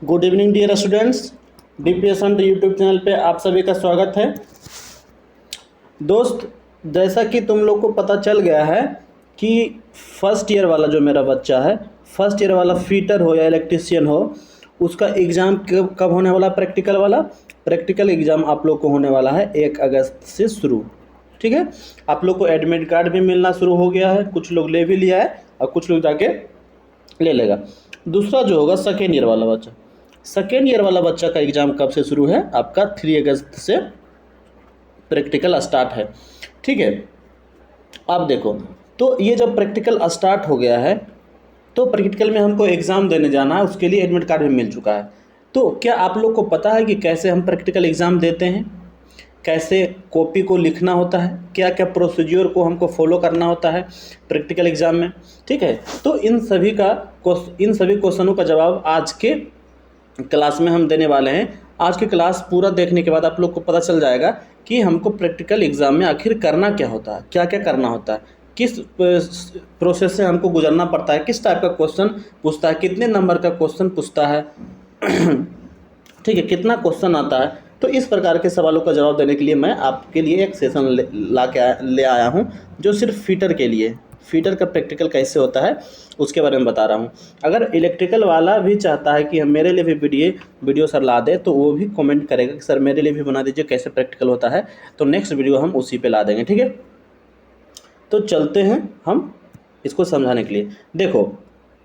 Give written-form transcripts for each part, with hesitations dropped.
Good evening dear students. DPSN YouTube channel पे आप सभी का स्वागत है। दोस्त, जैसा कि तुम लोग को पता चल गया है कि फर्स्ट ईयर वाला जो मेरा बच्चा है, फर्स्ट ईयर वाला फिटर हो या इलेक्ट्रीशियन हो, उसका एग्ज़ाम कब होने वाला? प्रैक्टिकल वाला प्रैक्टिकल एग्ज़ाम आप लोग को होने वाला है 1 अगस्त से शुरू। ठीक है, आप लोग को एडमिट कार्ड भी मिलना शुरू हो गया है, कुछ लोग ले भी लिया है और कुछ लोग जाके ले लेगा। दूसरा जो होगा सेकेंड ईयर वाला बच्चा, सेकेंड ईयर वाला बच्चा का एग्ज़ाम कब से शुरू है? आपका 3 अगस्त से प्रैक्टिकल स्टार्ट है। ठीक है, अब देखो, तो ये जब प्रैक्टिकल स्टार्ट हो गया है तो प्रैक्टिकल में हमको एग्ज़ाम देने जाना है, उसके लिए एडमिट कार्ड भी मिल चुका है। तो क्या आप लोग को पता है कि कैसे हम प्रैक्टिकल एग्ज़ाम देते हैं, कैसे कॉपी को लिखना होता है, क्या क्या प्रोसीज्योर को हमको फॉलो करना होता है प्रैक्टिकल एग्ज़ाम में? ठीक है, तो इन सभी क्वेश्चनों का जवाब आज के क्लास में हम देने वाले हैं। आज की क्लास पूरा देखने के बाद आप लोग को पता चल जाएगा कि हमको प्रैक्टिकल एग्ज़ाम में आखिर करना क्या होता है, क्या क्या करना होता है, किस प्रोसेस से हमको गुजरना पड़ता है, किस टाइप का क्वेश्चन पूछता है, कितने नंबर का क्वेश्चन पूछता है ठीक है, कितना क्वेश्चन आता है। तो इस प्रकार के सवालों का जवाब देने के लिए मैं आपके लिए एक सेशन ले आया हूँ जो सिर्फ फिटर के लिए, फिटर का प्रैक्टिकल कैसे होता है उसके बारे में बता रहा हूँ। अगर इलेक्ट्रिकल वाला भी चाहता है कि हम मेरे लिए भी वीडियो सर ला दे, तो वो भी कमेंट करेगा कि सर मेरे लिए भी बना दीजिए कैसे प्रैक्टिकल होता है, तो नेक्स्ट वीडियो हम उसी पे ला देंगे। ठीक है, तो चलते हैं हम इसको समझाने के लिए। देखो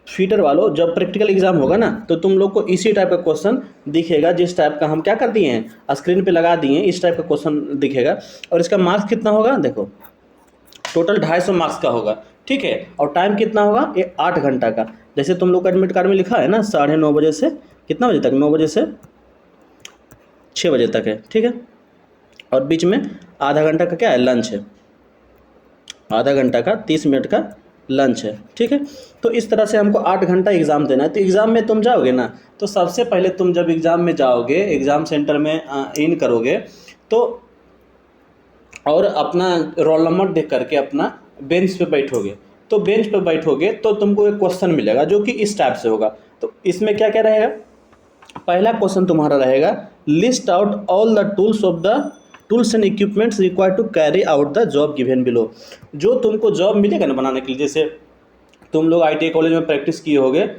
फीटर वालों, जब प्रैक्टिकल एग्जाम होगा ना तो तुम लोग को इसी टाइप का क्वेश्चन दिखेगा, जिस टाइप का हम क्या कर दिए हैं स्क्रीन पे लगा दिए हैं, इस टाइप का क्वेश्चन दिखेगा। और इसका मार्क्स कितना होगा? देखो टोटल 250 मार्क्स का होगा। ठीक है, और टाइम कितना होगा? ये 8 घंटा का। जैसे तुम लोग का एडमिट कार्ड में लिखा है ना 9:30 बजे से कितना बजे तक? 9 बजे से 6 बजे तक है। ठीक है, और बीच में आधा घंटा का क्या है? लंच है। आधा घंटा का 30 मिनट का लंच है। ठीक है, तो इस तरह से हमको 8 घंटा एग्ज़ाम देना है। तो एग्ज़ाम में तुम जाओगे ना, तो सबसे पहले तुम जब एग्ज़ाम में जाओगे, एग्ज़ाम सेंटर में इन करोगे, तो और अपना रोल नंबर देख करके अपना बेंच पे बैठोगे। तो बेंच पे बैठोगे तो तुमको एक क्वेश्चन मिलेगा जो कि इस टाइप से होगा। तो इसमें क्या क्या रहेगा? पहला क्वेश्चन तुम्हारा रहेगा, list out all the tools and equipments required to carry out the job given below. जो तुमको जॉब मिलेगा ना बनाने के लिए, जैसे तुम लोग ITI कॉलेज में प्रैक्टिस किए होगे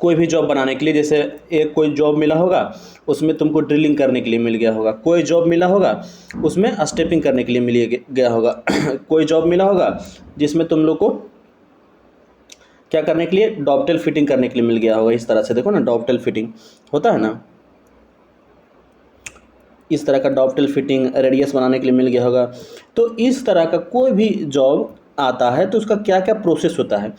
कोई भी जॉब बनाने के लिए, जैसे एक कोई जॉब मिला होगा उसमें तुमको ड्रिलिंग करने के लिए मिल गया होगा, कोई जॉब मिला होगा उसमें स्टेपिंग करने के लिए मिल गया होगा कोई जॉब मिला होगा जिसमें तुम लोग को क्या करने के लिए? डॉवटेल फिटिंग करने के लिए मिल गया होगा। इस तरह से देखो ना, डॉवटेल फिटिंग होता है ना, इस तरह का डॉवटेल फिटिंग रेडियस बनाने के लिए मिल गया होगा। तो इस तरह का कोई भी जॉब आता है तो उसका क्या क्या प्रोसेस होता है,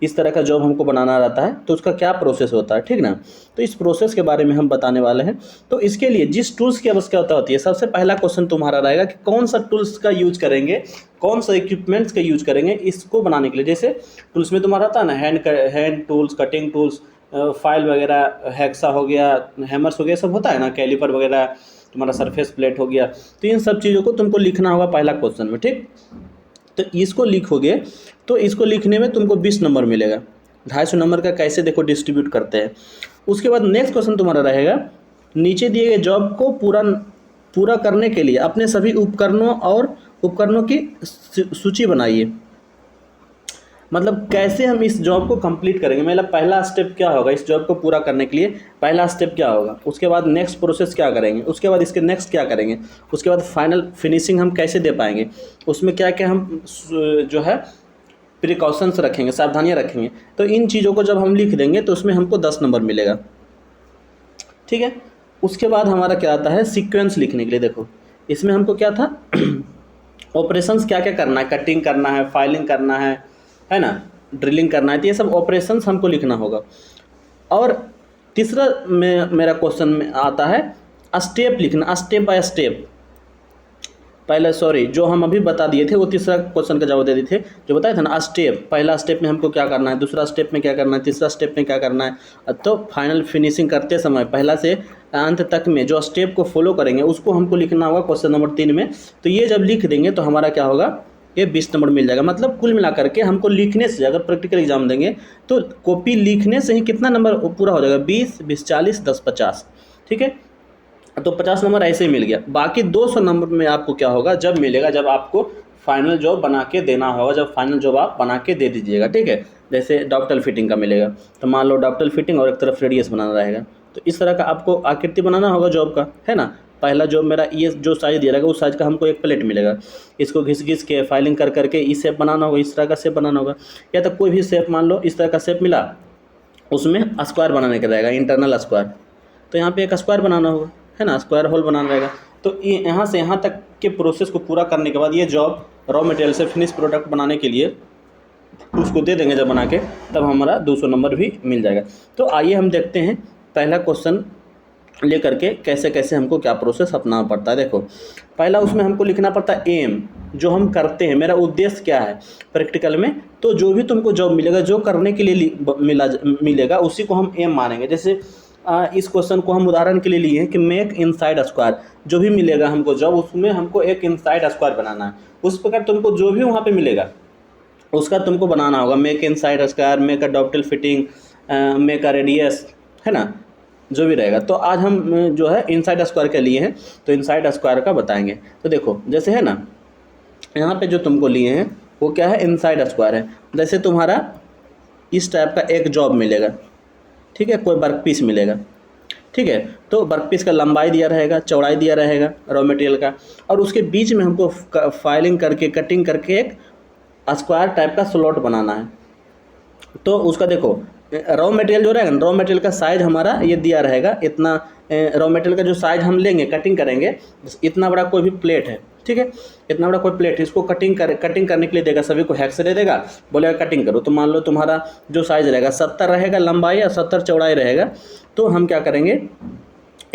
इस तरह का जॉब हमको बनाना रहता है तो उसका क्या प्रोसेस होता है। ठीक ना, तो इस प्रोसेस के बारे में हम बताने वाले हैं। तो इसके लिए जिस टूल्स की आवश्यकता होती है, सबसे पहला क्वेश्चन तुम्हारा रहेगा कि कौन सा टूल्स का यूज करेंगे, कौन सा इक्विपमेंट्स का यूज करेंगे इसको बनाने के लिए। जैसे टूल्स में तुम्हारा आता है ना hand tools, cutting tools, file वगैरह, हैक्सा हो गया, हैमर्स हो गया, सब होता है ना, कैलिपर वगैरह, तुम्हारा सरफेस प्लेट हो गया। तो इन सब चीज़ों को तुमको लिखना होगा पहला क्वेश्चन में। ठीक, तो इसको लिखोगे तो इसको लिखने में तुमको 20 नंबर मिलेगा। 250 नंबर का कैसे देखो डिस्ट्रीब्यूट करते हैं। उसके बाद नेक्स्ट क्वेश्चन तुम्हारा रहेगा, नीचे दिए गए जॉब को पूरा करने के लिए अपने सभी उपकरणों की सूची बनाइए। मतलब कैसे हम इस जॉब को कंप्लीट करेंगे, मतलब पहला स्टेप क्या होगा इस जॉब को पूरा करने के लिए, पहला स्टेप क्या होगा, उसके बाद नेक्स्ट प्रोसेस क्या करेंगे, उसके बाद इसके नेक्स्ट क्या करेंगे, उसके बाद फाइनल फिनिशिंग हम कैसे दे पाएंगे, उसमें क्या क्या हम जो है प्रिकॉशंस रखेंगे, सावधानियाँ रखेंगे। तो इन चीज़ों को जब हम लिख देंगे तो उसमें हमको 10 नंबर मिलेगा। ठीक है, उसके बाद हमारा क्या आता है सीक्वेंस लिखने के लिए। देखो इसमें हमको क्या था ऑपरेशंस क्या क्या करना है, कटिंग करना है, फाइलिंग करना है ना, ड्रिलिंग करना है, तो ये सब ऑपरेशंस हमको लिखना होगा। और तीसरा में मेरा क्वेश्चन में आता है स्टेप लिखना, स्टेप बाय स्टेप। पहले जो हम अभी बता दिए थे वो तीसरा क्वेश्चन का जवाब दे दिए थे, जो बताया था ना स्टेप, पहला स्टेप में हमको क्या करना है, दूसरा स्टेप में क्या करना है, तीसरा स्टेप में क्या करना है। तो फाइनल फिनिशिंग करते समय पहला से अंत तक में जो स्टेप को फॉलो करेंगे उसको हमको लिखना होगा क्वेश्चन नंबर 3 में। तो ये जब लिख देंगे तो हमारा क्या होगा, ये 20 नंबर मिल जाएगा। मतलब कुल मिला करके हमको लिखने से, अगर प्रैक्टिकल एग्जाम देंगे तो कॉपी लिखने से ही कितना नंबर पूरा हो जाएगा, 20, 20, 40, 10, 50, ठीक है। तो 50 नंबर ऐसे ही मिल गया। बाकी 200 नंबर में आपको क्या होगा, जब मिलेगा जब आपको फाइनल जॉब बना के देना होगा, जब फाइनल जॉब आप बना के दे दीजिएगा, ठीक है। जैसे डॉक्टर फिटिंग का मिलेगा, तो मान लो डॉक्टर फिटिंग और एक तरफ रेडियस बनाना रहेगा, तो इस तरह का आपको आकृति बनाना होगा जॉब का, है ना। पहला जॉब मेरा ये जो साइज दिया रहेगा उस साइज का हमको एक प्लेट मिलेगा, इसको घिस घिस के फाइलिंग कर करके इस शेप बनाना होगा, इस तरह का शेप बनाना होगा। या तो कोई भी शेप, मान लो इस तरह का शेप मिला, उसमें स्क्वायर बनाने का रहेगा, इंटरनल स्क्वायर, तो यहाँ पे एक स्क्वायर बनाना होगा, है ना, स्क्वायर होल बनाना रहेगा। तो ये यहाँ से यहाँ तक के प्रोसेस को पूरा करने के बाद ये जॉब रॉ मटेरियल से फिनिश प्रोडक्ट बनाने के लिए उसको दे देंगे जब बना के, तब हमारा 200 नंबर भी मिल जाएगा। तो आइए हम देखते हैं पहला क्वेश्चन ले करके कैसे कैसे हमको क्या प्रोसेस अपनाना पड़ता है। देखो पहला उसमें हमको लिखना पड़ता है एम, जो हम करते हैं, मेरा उद्देश्य क्या है प्रैक्टिकल में। तो जो भी तुमको जॉब मिलेगा, जो करने के लिए मिलेगा उसी को हम एम मानेंगे। जैसे इस क्वेश्चन को हम उदाहरण के लिए लिए हैं कि मेक इनसाइड स्क्वायर, जो भी मिलेगा हमको जॉब उसमें हमको एक इनसाइड स्क्वायर बनाना है। उस प्रकार तुमको जो भी वहाँ पे मिलेगा उसका तुमको बनाना होगा, make inside square, make a doctor fitting, make a radius, है ना, जो भी रहेगा। तो आज हम जो है इनसाइड स्क्वायर के लिए हैं, तो इनसाइड स्क्वायर का बताएंगे। तो देखो जैसे है ना, यहाँ पे जो तुमको लिए हैं वो क्या है, इनसाइड स्क्वायर है। जैसे तुम्हारा इस टाइप का एक जॉब मिलेगा, ठीक है, कोई वर्क पीस मिलेगा, ठीक है। तो वर्क पीस का लंबाई दिया रहेगा, चौड़ाई दिया रहेगा रॉ मटेरियल का, और उसके बीच में हमको फाइलिंग करके कटिंग करके एक स्क्वायर टाइप का स्लॉट बनाना है। तो उसका देखो रॉ मटेरियल जो रहेगा, रॉ मटेरियल का साइज हमारा ये दिया रहेगा, इतना रॉ मटेरियल का जो साइज हम लेंगे कटिंग करेंगे, इतना बड़ा कोई भी प्लेट है, ठीक है, इतना बड़ा कोई प्लेट है, इसको कटिंग करने के लिए देगा, सभी को हैक से दे देगा, बोलेगा कटिंग करो। तो मान लो तुम्हारा जो साइज रहेगा 70 रहेगा लंबाई या 70 चौड़ाई रहेगा, तो हम क्या करेंगे,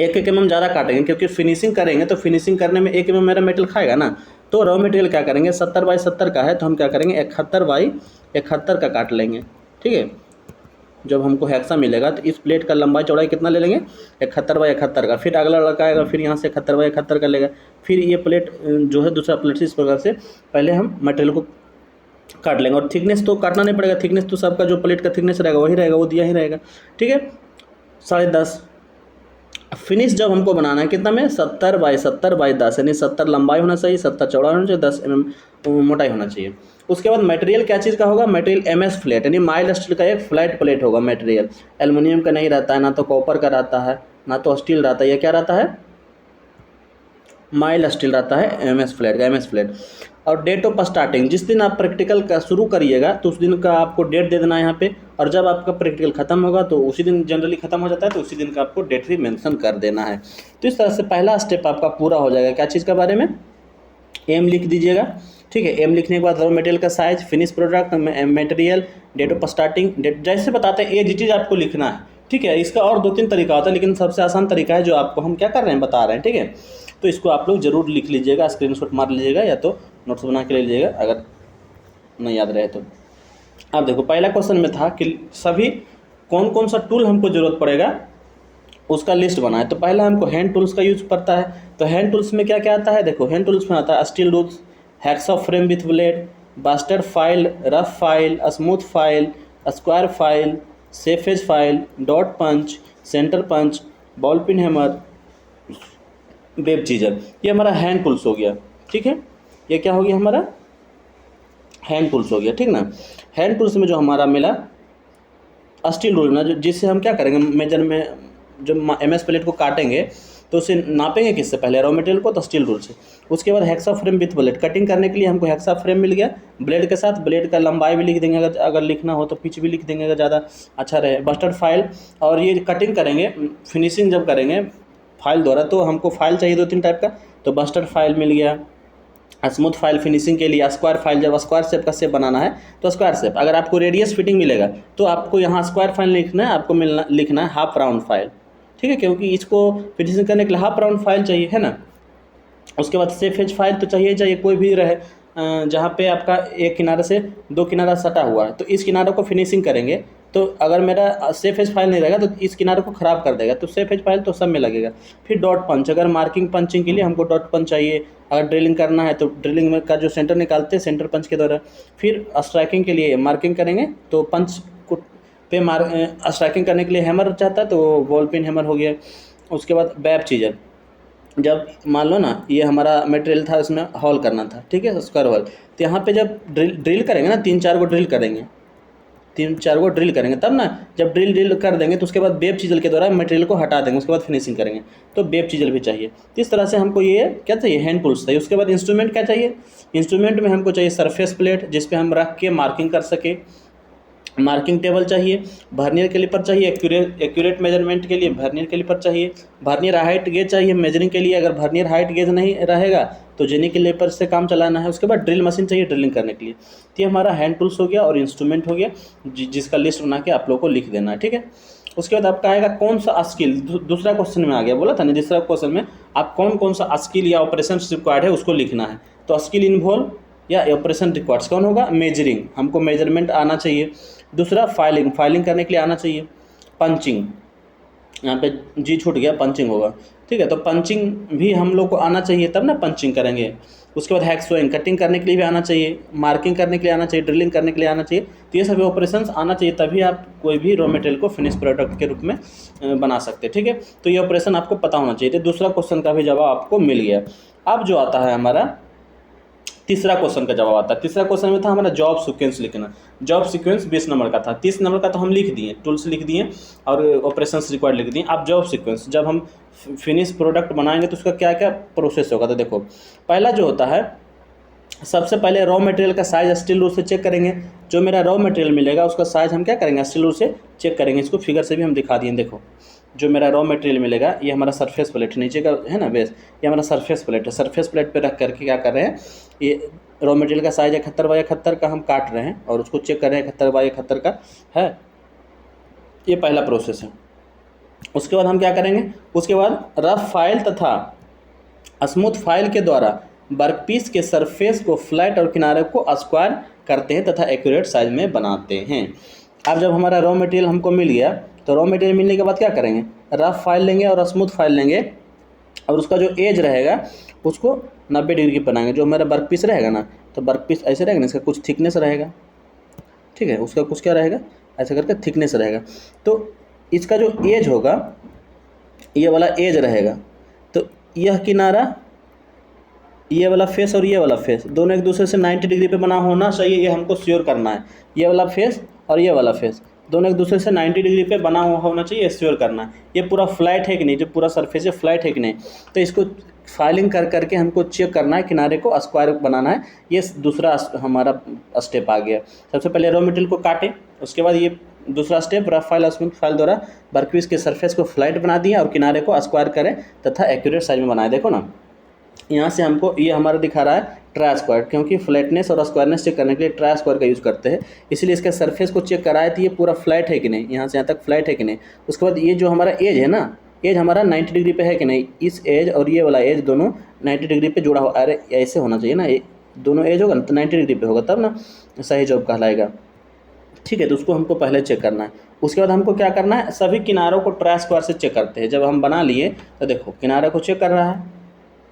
1-1 mm ज़्यादा काटेंगे, क्योंकि फिनिशिंग करेंगे तो फिनिशिंग करने में 1 mm मेरा मेटेरियल खाएगा ना। तो रॉ मटेरियल क्या करेंगे, 70x70 का है, तो हम क्या करेंगे 71x71 का काट लेंगे, ठीक है। जब हमको हेक्सा मिलेगा तो इस प्लेट का लंबाई चौड़ाई कितना ले लेंगे, 71x71 का। फिर अगला लड़का आएगा, फिर यहाँ से 71x71 का लेगा, फिर ये प्लेट जो है दूसरा प्लेट से इस प्रकार से पहले हम मटेरियल को काट लेंगे। और थिकनेस तो काटना नहीं पड़ेगा, थिकनेस तो सबका जो प्लेट का थिकनेस रहेगा वही रहेगा, वो दिया ही रहेगा, ठीक है, 10.5। फिनिश जब हमको बनाना है कितना में, 70x70x10, यानी 70 लंबाई होना चाहिए, 70 चौड़ाई होना चाहिए, 10 mm मोटाई होना चाहिए। उसके बाद मटेरियल क्या चीज़ का होगा, मटेरियल एमएस फ्लैट, यानी माइल्ड स्टील का एक फ्लैट प्लेट होगा मटेरियल। एल्युमिनियम का नहीं रहता है, ना तो कॉपर का रहता है, ना तो स्टील रहता है, यह क्या रहता है, माइल्ड स्टील रहता है, एमएस फ्लैट का, एमएस फ्लैट। और डेट ऑफ स्टार्टिंग, जिस दिन आप प्रैक्टिकल का शुरू करिएगा तो उस दिन का आपको डेट दे देना है यहाँ पे, और जब आपका प्रैक्टिकल खत्म होगा तो उसी दिन जनरली खत्म हो जाता है, तो उसी दिन का आपको डेट भी मेंशन कर देना है। तो इस तरह से पहला स्टेप आपका पूरा हो जाएगा। क्या चीज़ के बारे में, एम लिख दीजिएगा, ठीक है। एम लिखने के बाद रॉ मटेरियल का size, finish product, material, date of starting, date जैसे बताते हैं ये चीज़ आपको लिखना है, ठीक है। इसका और 2-3 तरीका होता है, लेकिन सबसे आसान तरीका है जो आपको हम क्या कर रहे हैं बता रहे हैं, ठीक है। तो इसको आप लोग जरूर लिख लीजिएगा, स्क्रीनशॉट मार लीजिएगा या तो नोट्स बना के ले लीजिएगा अगर नहीं याद रहे तो। अब देखो पहला क्वेश्चन में था कि सभी कौन कौन सा टूल हमको ज़रूरत पड़ेगा उसका लिस्ट बना है। तो पहला हमको हैंड टूल्स का यूज पड़ता है। तो हैंड टूल्स में क्या क्या आता है, देखो हैंड टूल्स में आता है steel rules, hacksaw frame with blade, bastard file, rough file, smooth file, square file, safe edge file, dot punch, centre punch, ball pin hammer, web chisel. ये हमारा हैंड टूल्स हो गया, ठीक है। ये क्या हो गया, हमारा हैंड टूल्स हो गया, ठीक ना। हैंड टूल्स में जो हमारा मिला स्टील रूल ना, जिससे हम क्या करेंगे, मेजर में जब एमएस प्लेट को काटेंगे तो उसे नापेंगे किससे, पहले रॉ मटेरियल को, तो स्टील रूल से। उसके बाद hexa frame with blade, cutting करने के लिए हमको हेक्सा फ्रेम मिल गया ब्लेड के साथ। ब्लेड का लंबाई भी लिख देंगे, अगर लिखना हो तो पिच भी लिख देंगे अगर ज़्यादा अच्छा रहे। बस्टर्ड फाइल, और ये कटिंग करेंगे, फिनिशिंग जब करेंगे फाइल द्वारा तो हमको फाइल चाहिए 2-3 टाइप का, तो बस्टर्ड फाइल मिल गया। स्मूथ फाइल फिनिशिंग के लिए, स्क्वायर फाइल जब स्क्वायर शेप का शेप बनाना है तो स्क्वायर शेप। अगर आपको रेडियस फिटिंग मिलेगा तो आपको यहाँ स्क्वायर फाइल लिखना है, आपको लिखना है हाफ राउंड फाइल, ठीक है, क्योंकि इसको फिनिशिंग करने के लिए हाफ राउंड फाइल चाहिए, है ना। उसके बाद सेफ एज फाइल तो चाहिए, कोई भी रहे जहाँ पे आपका एक किनारे से 2 किनारा सटा हुआ है, तो इस किनारे को फिनिशिंग करेंगे तो अगर मेरा सेफ एज फाइल नहीं रहेगा तो इस किनारे को ख़राब कर देगा, तो सेफ एज फाइल तो सब में लगेगा। फिर डॉट पंच, अगर मार्किंग पंचिंग के लिए हमको डॉट पंच चाहिए, अगर ड्रिलिंग करना है तो ड्रिलिंग में का जो सेंटर निकालते हैं सेंटर पंच के द्वारा। फिर स्ट्राइकिंग के लिए मार्किंग करेंगे तो पंच को पे स्ट्राइकिंग करने के लिए हैमर चाहता है तो बॉल पिन हैमर हो गया। उसके बाद वेब चीज़र, जब मान लो ना ये हमारा मटेरियल था, इसमें हॉल करना था, ठीक है, स्क्वायर हॉल, तो यहाँ पे जब ड्रिल करेंगे ना, 3-4 को ड्रिल करेंगे, 3-4 को ड्रिल करेंगे, तब ना जब ड्रिल कर देंगे तो उसके बाद वेब चीजल के द्वारा मटेरियल को हटा देंगे, उसके बाद फिनिशिंग करेंगे, तो वेब चीजल भी चाहिए। तो इस तरह से हमको ये क्या चाहिए, हैंड टूल्स चाहिए। उसके बाद इंस्ट्रूमेंट क्या चाहिए, इंस्ट्रूमेंट में हमको चाहिए सरफेस प्लेट जिस पे हम रख के मार्किंग कर सके, मार्किंग टेबल चाहिए, वर्नियर कैलिपर चाहिए, एक्यूरेट मेजरमेंट के लिए वर्नियर कैलिपर चाहिए, वर्नियर हाइट गेज चाहिए मेजरिंग के लिए, अगर वर्नियर हाइट गेज नहीं रहेगा तो जेनी कैलिपर से काम चलाना है। उसके बाद ड्रिल मशीन चाहिए ड्रिलिंग करने के लिए। तो ये हमारा हैंड टूल्स हो गया और इंस्ट्रूमेंट हो गया, जिसका लिस्ट बना के आप लोगों को लिख देना है, ठीक है। उसके बाद आपका आएगा कौन सा स्किल, दूसरा क्वेश्चन में आ गया, बोला था ना दूसरा क्वेश्चन में आप कौन सा स्किल या ऑपरेशन रिक्वायर्ड है उसको लिखना है। तो स्किल इन्वॉल्व या ऑपरेशन रिक्वायर्ड्स कौन होगा, मेजरिंग, हमको मेजरमेंट आना चाहिए। दूसरा फाइलिंग करने के लिए आना चाहिए। पंचिंग, यहाँ पे जी छूट गया, पंचिंग होगा, ठीक है, तो पंचिंग भी हम लोग को आना चाहिए तब ना पंचिंग करेंगे। उसके बाद हैक्सोइंग, कटिंग करने के लिए भी आना चाहिए, मार्किंग करने के लिए आना चाहिए, ड्रिलिंग करने के लिए आना चाहिए। तो ये सभी ऑपरेशंस आना चाहिए, तभी आप कोई भी रॉ मटेरियल को फिनिश प्रोडक्ट के रूप में बना सकते हैं, ठीक है। तो ये ऑपरेशन आपको पता होना चाहिए। तो दूसरा क्वेश्चन का भी जवाब आपको मिल गया। अब जो आता है हमारा तीसरा क्वेश्चन का जवाब आता है। तीसरा क्वेश्चन में था हमारा जॉब सीक्वेंस लिखना। जॉब सीक्वेंस 20 नंबर का था, 30 नंबर का तो हम लिख दिए, टूल्स लिख दिए और ऑपरेशंस रिक्वायर्ड लिख दिए। अब जॉब सीक्वेंस, जब हम फिनिश प्रोडक्ट बनाएंगे तो उसका क्या क्या प्रोसेस होगा, तो देखो पहला जो होता है, सबसे पहले रॉ मटेरियल का साइज स्टील रूल से चेक करेंगे। जो मेरा रॉ मटेरियल मिलेगा उसका साइज हम क्या करेंगे, स्टील रूल से चेक करेंगे। इसको फिगर से भी हम दिखा दिए, देखो जो मेरा रॉ मटेरियल मिलेगा ये हमारा सरफेस प्लेट नीचे का है ना बेस, ये हमारा सरफेस प्लेट है। सरफेस प्लेट पे रख करके क्या कर रहे हैं, ये रॉ मटेरियल का साइज 71x71 का हम काट रहे हैं और उसको चेक कर रहे हैं 71x71 का है। ये पहला प्रोसेस है। उसके बाद हम क्या करेंगे, उसके बाद रफ फाइल तथा स्मूथ फाइल के द्वारा वर्कपीस के सरफेस को फ्लैट और किनारे को स्क्वायर करते हैं तथा एक्यूरेट साइज में बनाते हैं। अब जब हमारा रॉ मटेरियल हमको मिल गया तो रॉ मटेरियल मिलने के बाद क्या करेंगे, रफ फाइल लेंगे और स्मूथ फाइल लेंगे और उसका जो एज रहेगा उसको 90 डिग्री बनाएंगे। जो हमारा वर्क पीस रहेगा ना, तो वर्क पीस ऐसे रहेगा ना, इसका कुछ थिकनेस रहेगा, ठीक है, उसका कुछ क्या रहेगा, ऐसे करके थिकनेस रहेगा। तो इसका जो एज होगा, ये वाला एज रहेगा, तो यह किनारा, ये वाला फेस और ये वाला फेस दोनों एक दूसरे से 90 डिग्री पे बना होना चाहिए, ये हमको श्योर करना है। ये वाला फेस और ये वाला फेस दोनों एक दूसरे से 90 डिग्री पे बना हुआ होना चाहिए, श्योर करना है। ये पूरा फ्लैट है कि नहीं, जो पूरा सरफेस है फ्लैट है कि नहीं, तो इसको फाइलिंग कर करके हमको चेक करना है, किनारे को स्क्वायर बनाना है। ये दूसरा हमारा स्टेप आ गया। सबसे पहले रॉ मटेरियल को काटें, उसके बाद ये दूसरा स्टेप रफ फाइल और स्मूथ फाइल द्वारा वर्कपीस के सरफेस को फ्लैट बना दिया और किनारे को स्क्वायर करें तथा एक्यूरेट साइज में बनाए। देखो ना, यहाँ से हमको ये हमारा दिखा रहा है ट्राई स्क्वायर, क्योंकि फ्लैटनेस और स्क्वायरनेस चेक करने के लिए ट्राई स्क्वायर का यूज़ करते हैं, इसलिए इसका सरफेस को चेक कराए तो ये पूरा फ्लैट है कि नहीं, यहाँ से यहाँ तक फ्लैट है कि नहीं। उसके बाद ये जो हमारा एज है ना, एज हमारा 90 डिग्री पे है कि नहीं, इस एज और ये वाला एज दोनों 90 डिग्री पे जुड़ा हो, अरे ऐसे होना चाहिए ना, दोनों एज होगा ना तो 90 डिग्री पे होगा, तब ना सही जॉब कहलाएगा, ठीक है। तो उसको हमको पहले चेक करना है। उसके बाद हमको क्या करना है, सभी किनारों को ट्राई स्क्वायर से चेक करते हैं। जब हम बना लिए तो देखो किनारे को चेक कर रहा है,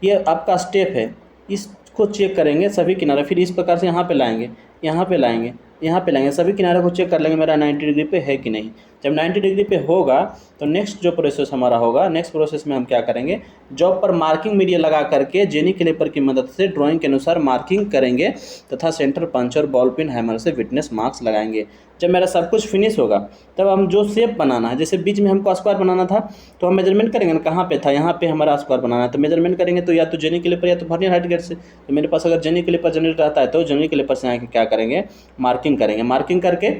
ये आपका स्टेप है, इसको चेक करेंगे सभी किनारे, फिर इस प्रकार से यहाँ पे लाएंगे, यहाँ पे लाएंगे, यहाँ पे लाएंगे, सभी किनारे को चेक कर लेंगे मेरा 90 डिग्री पे है कि नहीं। जब 90 डिग्री पे होगा तो नेक्स्ट जो प्रोसेस हमारा होगा, नेक्स्ट प्रोसेस में हम क्या करेंगे, जॉब पर मार्किंग मीडिया लगा करके जेनी कैलिपर की मदद से ड्राइंग के अनुसार मार्किंग करेंगे तथा सेंटर पंच और बॉल पिन हैमर से विटनेस मार्क्स लगाएंगे। जब मेरा सब कुछ फिनिश होगा तब हम जो शेप बनाना है, जैसे बीच में हमको स्क्वायर बनाना था तो हम मेजरमेंट करेंगे ना, कहाँ पे था, यहाँ पे हमारा स्क्वायर बनाना है, तो मेजरमेंट करेंगे तो या तो जेनी कैलिपर या तो वर्नियर हाइट गेज से। तो मेरे पास अगर जेनी कैलिपर जनरेट रहता है तो जेनी कैलिपर से आके क्या करेंगे, मार्किंग करेंगे। मार्किंग करके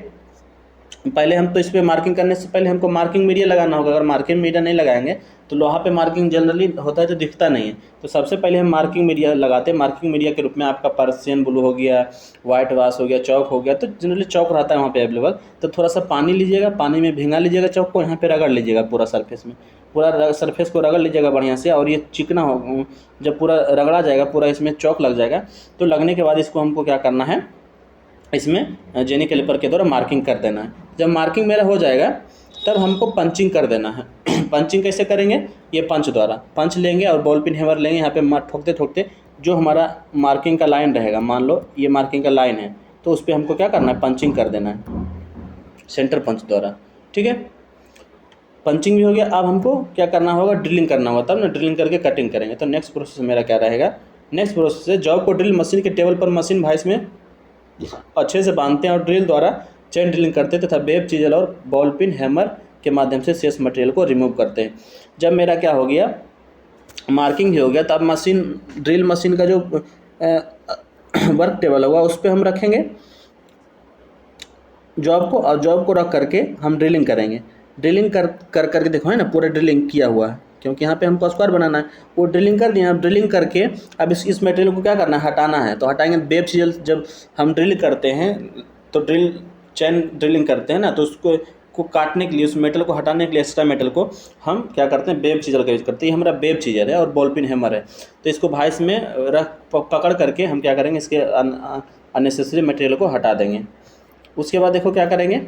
पहले हम तो इस पर मार्किंग करने से पहले हमको मार्किंग मीडिया लगाना होगा। अगर मार्किंग मीडिया नहीं लगाएंगे तो लोहा पे मार्किंग जनरली होता है तो दिखता नहीं है, तो सबसे पहले हम मार्किंग मीडिया लगाते हैं। मार्किंग मीडिया के रूप में आपका पर्सियन ब्लू हो गया, वाइट वाश हो गया, चौक हो गया, तो जनरली चौक रहता है वहाँ पे अवेलेबल। तो थोड़ा सा पानी लीजिएगा, पानी में भिंगा लीजिएगा चौक को, यहाँ पे रगड़ लीजिएगा पूरा सरफेस में, पूरा सरफेस को रगड़ लीजिएगा बढ़िया से, और ये चिकना हो, जब पूरा रगड़ा जाएगा, पूरा इसमें चौक लग जाएगा, तो लगने के बाद इसको हमको क्या करना है, इसमें जेनी कैलिपर के द्वारा मार्किंग कर देना है। जब मार्किंग मेरा हो जाएगा तब हमको पंचिंग कर देना है। पंचिंग कैसे करेंगे? ये पंच द्वारा पंच लेंगे और बॉल पिन हैमर लेंगे, यहाँ पे ठोकते ठोकते जो हमारा मार्किंग का लाइन रहेगा, मान लो ये मार्किंग का लाइन है, तो उस पर हमको क्या करना है? पंचिंग कर देना है सेंटर पंच द्वारा। ठीक है, पंचिंग भी हो गया। अब हमको क्या करना होगा? ड्रिलिंग करना होगा, तब ना ड्रिलिंग करके कटिंग करेंगे। तो नेक्स्ट प्रोसेस मेरा क्या रहेगा? नेक्स्ट प्रोसेस है जॉब को ड्रिल मशीन के टेबल पर मशीन भाइस में अच्छे से बांधते हैं और ड्रिल द्वारा चेन ड्रिलिंग करते हैं तथा वेब चीजल और बॉल पिन हैमर के माध्यम से शेष मटेरियल को रिमूव करते हैं। जब मेरा क्या हो गया? मार्किंग भी हो गया, तब मशीन ड्रिल मशीन का जो वर्क टेबल होगा उस पर हम रखेंगे जॉब को, और जॉब को रख करके हम ड्रिलिंग करेंगे। ड्रिलिंग कर करके देखो है ना, पूरा ड्रिलिंग किया हुआ है क्योंकि यहाँ पे हमको स्क्वायर बनाना है। वो ड्रिलिंग कर दिया। ड्रिलिंग करके अब इस मटेरियल को क्या करना है? हटाना है। तो हटाएंगे वेब चीजल। जब हम ड्रिल करते हैं तो चैन ड्रिलिंग करते हैं ना, तो उसको काटने के लिए, उस मेटल को हटाने के लिए, एक्स्ट्रा मेटल को हम क्या करते हैं? वेब चीजल का यूज़ करते हैं। ये हमारा वेब चीजल है और बॉल पिन हैमर है। तो इसको भाइस में पकड़ करके हम क्या करेंगे? इसके अननेसेसरी मटेरियल को हटा देंगे। उसके बाद देखो क्या करेंगे?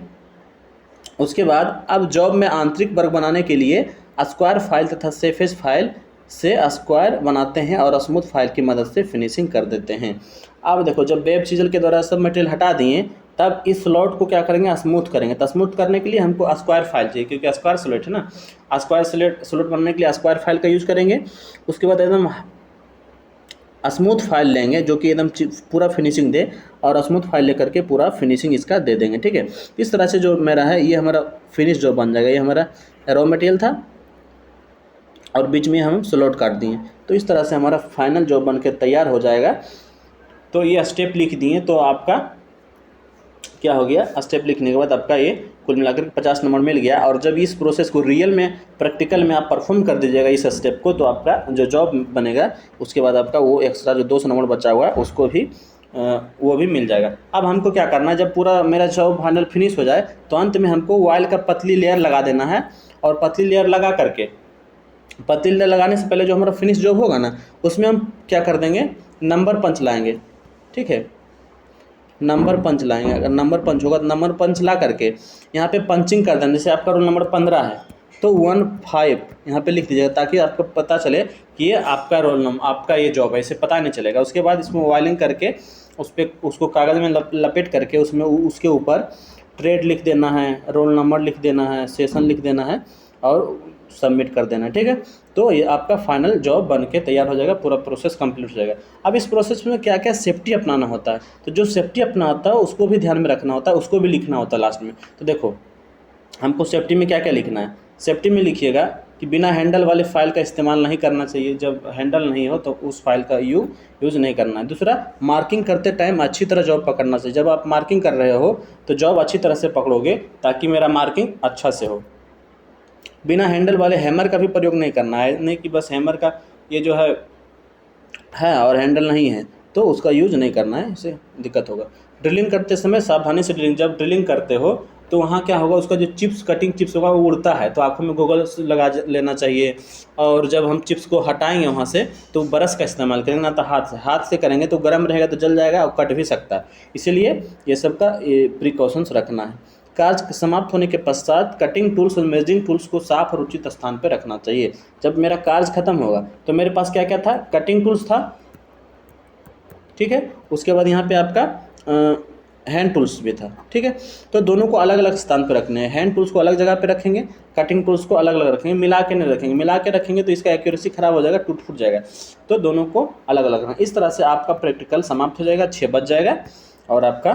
उसके बाद अब जॉब में आंतरिक वर्ग बनाने के लिए स्क्वायर फाइल तथा सरफेस फाइल से स्क्वायर बनाते हैं और स्मूथ फाइल की मदद से फिनिशिंग कर देते हैं। अब देखो, जब वेब चीजल के द्वारा सब मटेरियल हटा दिए तब इस स्लॉट को क्या करेंगे? स्मूथ करेंगे। तो स्मूथ करने के लिए हमको स्क्वायर फाइल चाहिए क्योंकि स्क्वायर स्लॉट है ना। स्क्वायर स्लॉट बनने के लिए स्क्वायर फाइल का यूज़ करेंगे। उसके बाद एकदम स्मूथ फाइल लेंगे जो कि एकदम पूरा फिनिशिंग दे, और स्मूथ फाइल लेकर के पूरा फिनिशिंग इसका दे देंगे। ठीक है, इस तरह से जो मेरा है ये हमारा फिनिश जॉब बन जाएगा। ये हमारा रॉ मटेरियल था और बीच में हम स्लॉट काट दिए, तो इस तरह से हमारा फाइनल जॉब बन के तैयार हो जाएगा। तो ये स्टेप लिख दिए तो आपका क्या हो गया? स्टेप लिखने के बाद आपका ये कुल मिलाकर 50 नंबर मिल गया। और जब इस प्रोसेस को रियल में, प्रैक्टिकल में आप परफॉर्म कर दीजिएगा इस स्टेप को, तो आपका जो जॉब बनेगा उसके बाद आपका वो एक्स्ट्रा जो 200 नंबर बचा हुआ है उसको भी वो भी मिल जाएगा। अब हमको क्या करना है? जब पूरा मेरा जॉब फाइनल फिनिश हो जाए तो अंत में हमको ऑयल का पतली लेयर लगा देना है। और पतली लेयर लगा करके, पतली लेयर लगाने से पहले जो हमारा फिनिश जॉब होगा ना, उसमें हम क्या कर देंगे? नंबर पंच लाएंगे। ठीक है, नंबर पंच लाएंगे। अगर नंबर पंच होगा तो नंबर पंच ला करके यहाँ पे पंचिंग कर देना। जैसे आपका रोल नंबर 15 है तो 15 यहाँ पे लिख दीजिएगा ताकि आपको पता चले कि ये आपका रोल नंबर, आपका ये जॉब है, इसे पता नहीं चलेगा। उसके बाद इसमें वायलिंग करके उस पर उसको कागज़ में लपेट करके उसमें उसके ऊपर ट्रेड लिख देना है, रोल नंबर लिख देना है, सेशन लिख देना है और सबमिट कर देना है। ठीक है, तो ये आपका फाइनल जॉब बन के तैयार हो जाएगा। पूरा प्रोसेस कंप्लीट हो जाएगा। अब इस प्रोसेस में क्या क्या सेफ्टी अपनाना होता है, तो जो सेफ्टी अपना होता है उसको भी ध्यान में रखना होता है, उसको भी लिखना होता है लास्ट में। तो देखो, हमको सेफ्टी में क्या क्या लिखना है? सेफ्टी में लिखिएगा कि बिना हैंडल वाले फाइल का इस्तेमाल नहीं करना चाहिए। जब हैंडल नहीं हो तो उस फाइल का यूज़ नहीं करना है। दूसरा, मार्किंग करते टाइम अच्छी तरह जॉब पकड़ना चाहिए। जब आप मार्किंग कर रहे हो तो जॉब अच्छी तरह से पकड़ोगे ताकि मेरा मार्किंग अच्छा से हो। बिना हैंडल वाले हैमर का भी प्रयोग नहीं करना है, नहीं कि बस हैमर का ये जो है और हैंडल नहीं है तो उसका यूज़ नहीं करना है, इससे दिक्कत होगा। ड्रिलिंग करते समय सावधानी से ड्रिलिंग। जब ड्रिलिंग करते हो तो वहाँ क्या होगा? उसका जो कटिंग चिप्स होगा वो उड़ता है, तो आँखों में गोगल्स लगा लेना चाहिए। और जब हम चिप्स को हटाएंगे वहाँ से तो ब्रश का इस्तेमाल करेंगे, ना तो हाथ से करेंगे तो गर्म रहेगा तो जल जाएगा और कट भी सकता है। इसीलिए ये सब का प्रिकॉशंस रखना है। कार्य समाप्त होने के पश्चात कटिंग टूल्स और मेजरिंग टूल्स को साफ और उचित स्थान पर रखना चाहिए। जब मेरा कार्य खत्म होगा तो मेरे पास क्या क्या था? कटिंग टूल्स था। ठीक है, उसके बाद यहाँ पे आपका हैंड टूल्स भी था। ठीक है, तो दोनों को अलग अलग स्थान पर रखने हैं। हैंड टूल्स को अलग जगह पे रखेंगे, कटिंग टूल्स को अलग अलग रखेंगे, मिला के नहीं रखेंगे। मिला के रखेंगे तो इसका एक्यूरेसी खराब हो जाएगा, टूट फूट जाएगा। तो दोनों को अलग अलग रखना। इस तरह से आपका प्रैक्टिकल समाप्त हो जाएगा, 6 बज जाएगा और आपका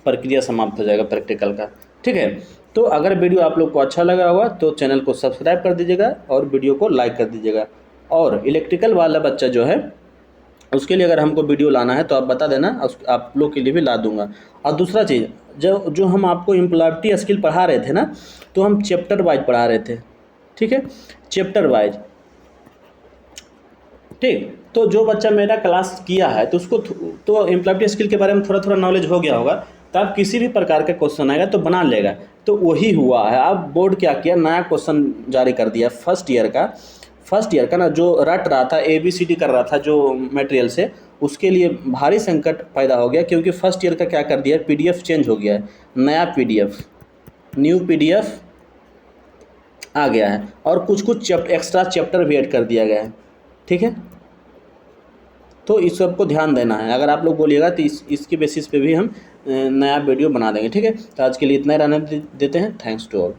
प्रक्रिया समाप्त हो जाएगा प्रैक्टिकल का। ठीक है, तो अगर वीडियो आप लोग को अच्छा लगा होगा तो चैनल को सब्सक्राइब कर दीजिएगा और वीडियो को लाइक कर दीजिएगा। और इलेक्ट्रिकल वाला बच्चा जो है उसके लिए अगर हमको वीडियो लाना है तो आप बता देना, आप लोग के लिए भी ला दूंगा। और दूसरा चीज़, जो हम आपको इम्प्लॉयबिलिटी स्किल पढ़ा रहे थे ना, तो हम चैप्टर वाइज पढ़ा रहे थे। ठीक है, चैप्टर वाइज। ठीक, तो जो बच्चा मेरा क्लास किया है तो उसको तो इम्प्लॉयबिलिटी स्किल के बारे में थोड़ा थोड़ा नॉलेज हो गया होगा, तो आप किसी भी प्रकार का क्वेश्चन आएगा तो बना लेगा। तो वही हुआ है। अब बोर्ड क्या किया, नया क्वेश्चन जारी कर दिया फर्स्ट ईयर का ना, जो रट रहा था ABCD कर रहा था जो मटेरियल से, उसके लिए भारी संकट पैदा हो गया, क्योंकि फर्स्ट ईयर का क्या कर दिया, PDF चेंज हो गया है, नया PDF, न्यू PDF आ गया है, और कुछ कुछ एक्स्ट्रा चैप्टर भी ऐड कर दिया गया है। ठीक है, तो इस सब को ध्यान देना है। अगर आप लोग बोलिएगा तो इसके बेसिस पे भी हम नया वीडियो बना देंगे। ठीक है, तो आज के लिए इतना ही रहने देते हैं। Thanks to all.